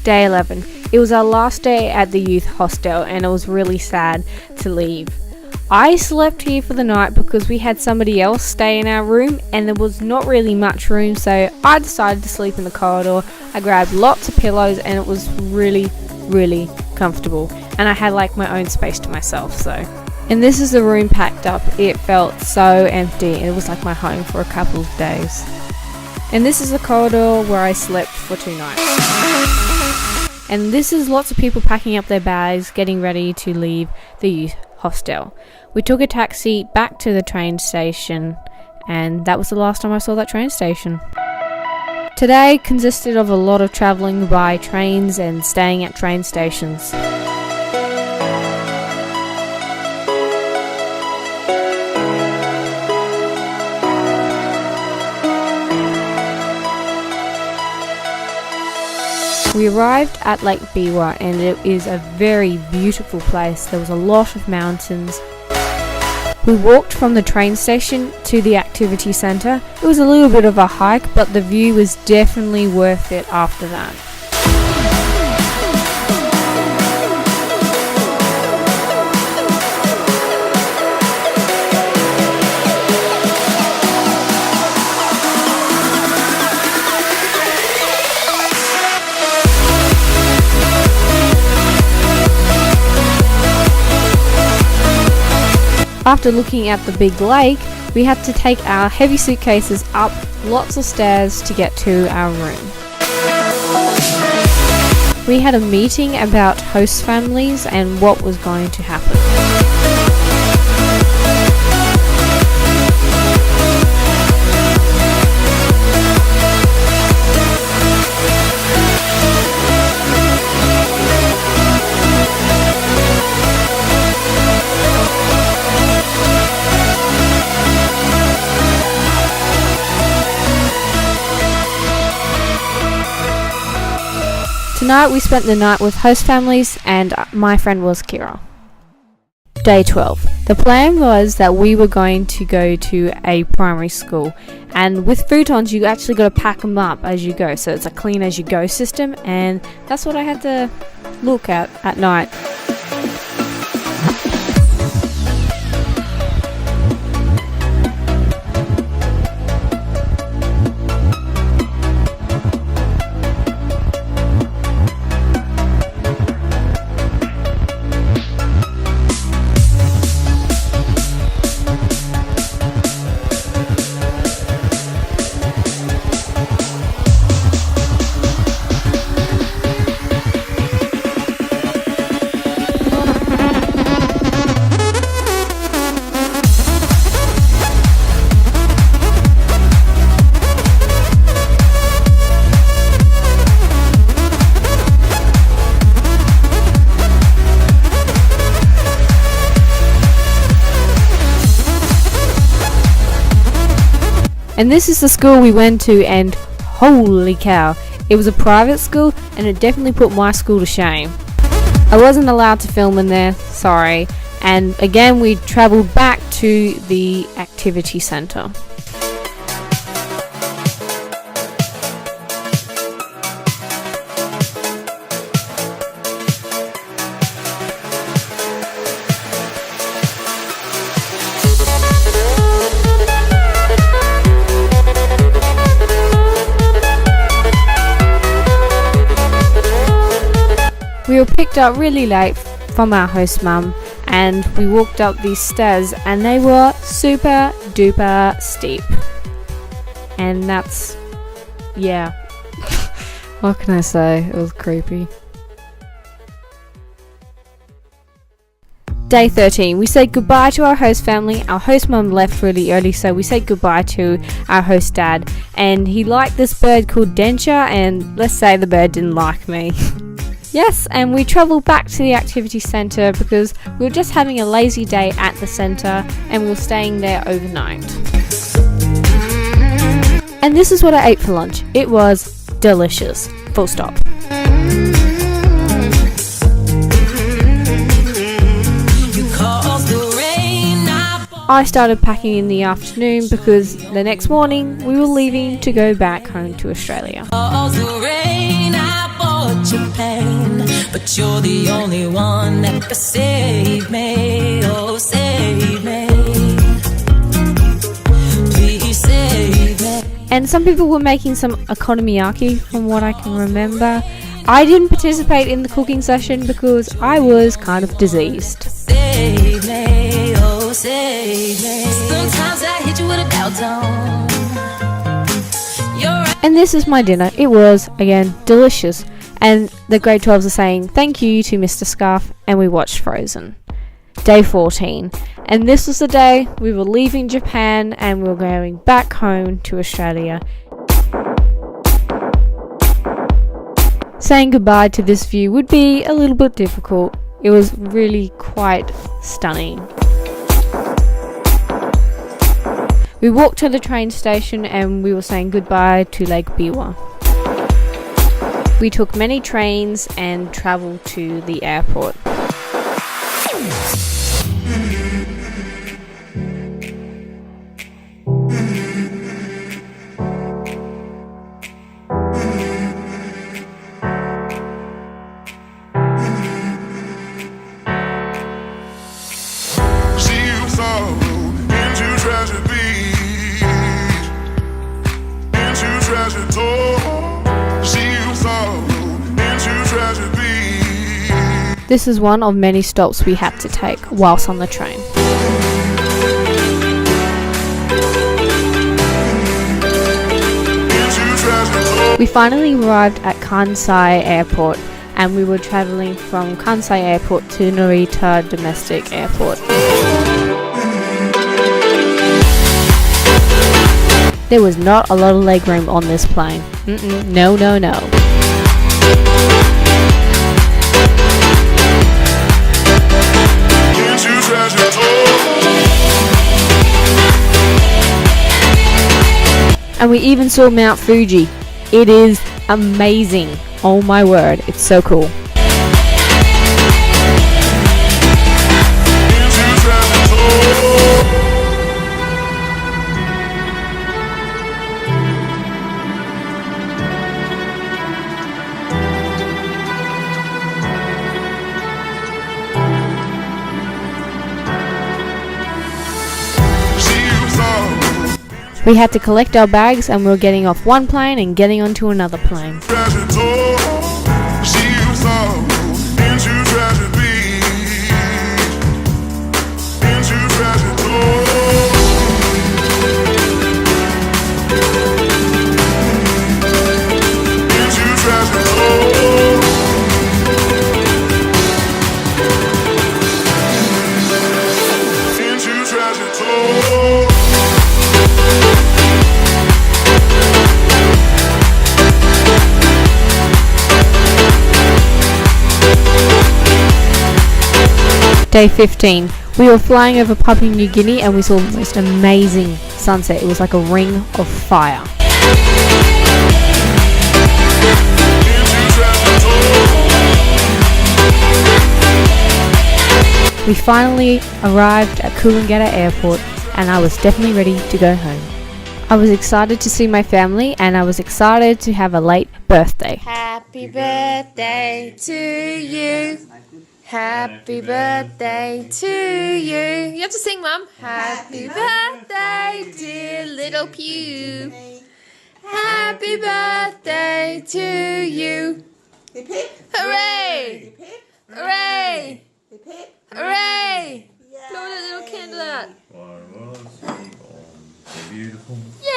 Day 11. It was our last day at the youth hostel and it was really sad to leave. I slept here for the night because we had somebody else stay in our room and there was not really much room, so I decided to sleep in the corridor. I grabbed lots of pillows and it was really comfortable, and I had like my own space to myself. And this is the room packed up. It felt so empty. It was like my home for a couple of days. And this is the corridor where I slept for 2 nights. And this is lots of people packing up their bags, getting ready to leave the youth hostel. We took a taxi back to the train station, and that was the last time I saw that train station. Today consisted of a lot of travelling by trains and staying at train stations. We arrived at Lake Biwa and it is a very beautiful place. There was a lot of mountains. We walked from the train station to the activity centre. It was a little bit of a hike, but the view was definitely worth it after that. After looking at the big lake, we had to take our heavy suitcases up lots of stairs to get to our room. We had a meeting about host families and what was going to happen. Tonight we spent the night with host families and my friend was Kira. Day 12. The plan was that we were going to go to a primary school, and with futons you actually got to pack them up as you go, so it's a clean as you go system, and that's what I had to look at night. And this is the school we went to, and holy cow, it was a private school and it definitely put my school to shame. I wasn't allowed to film in there, sorry, and again we travelled back to the activity centre. We were picked up really late from our host mum and we walked up these stairs and they were super duper steep. And that's, yeah, what can I say, it was creepy. Day 13, we said goodbye to our host family. Our host mum left really early, so we said goodbye to our host dad, and he liked this bird called Denture, and let's say the bird didn't like me. Yes, and we travelled back to the activity centre because we were just having a lazy day at the centre and we were staying there overnight. And this is what I ate for lunch. It was delicious. Full stop. I started packing in the afternoon because the next morning we were leaving to go back home to Australia. but you're the only one that can save me. Oh, save me. Please save me. And some people were making some okonomiyaki from what I can remember. I didn't participate in the cooking session because I was kind of diseased. Save me, oh save me. Sometimes I hit you with a bell tone. And this is my dinner. It was, again, delicious. And the grade 12s are saying thank you to Mr. Scarf, and we watched Frozen. Day 14. And this was the day we were leaving Japan and we were going back home to Australia. Saying goodbye to this view would be a little bit difficult. It was really quite stunning. We walked to the train station and we were saying goodbye to Lake Biwa. We took many trains and travelled to the airport. This is one of many stops we had to take whilst on the train. We finally arrived at Kansai Airport and we were travelling from Kansai Airport to Narita Domestic Airport. There was not a lot of legroom on this plane. No. And we even saw Mount Fuji. It is amazing. Oh my word, it's so cool. We had to collect our bags and we were getting off one plane and getting onto another plane. Day 15. We were flying over Papua New Guinea and we saw the most amazing sunset. It was like a ring of fire. We finally arrived at Coolangatta Airport and I was definitely ready to go home. I was excited to see my family and I was excited to have a late birthday. Happy birthday to you. Happy birthday to you. You have to sing, Mum. Happy birthday, dear little Pew. Happy birthday to you. Hooray! Hooray! Hooray! Blow that little candle out. Beautiful. Yay!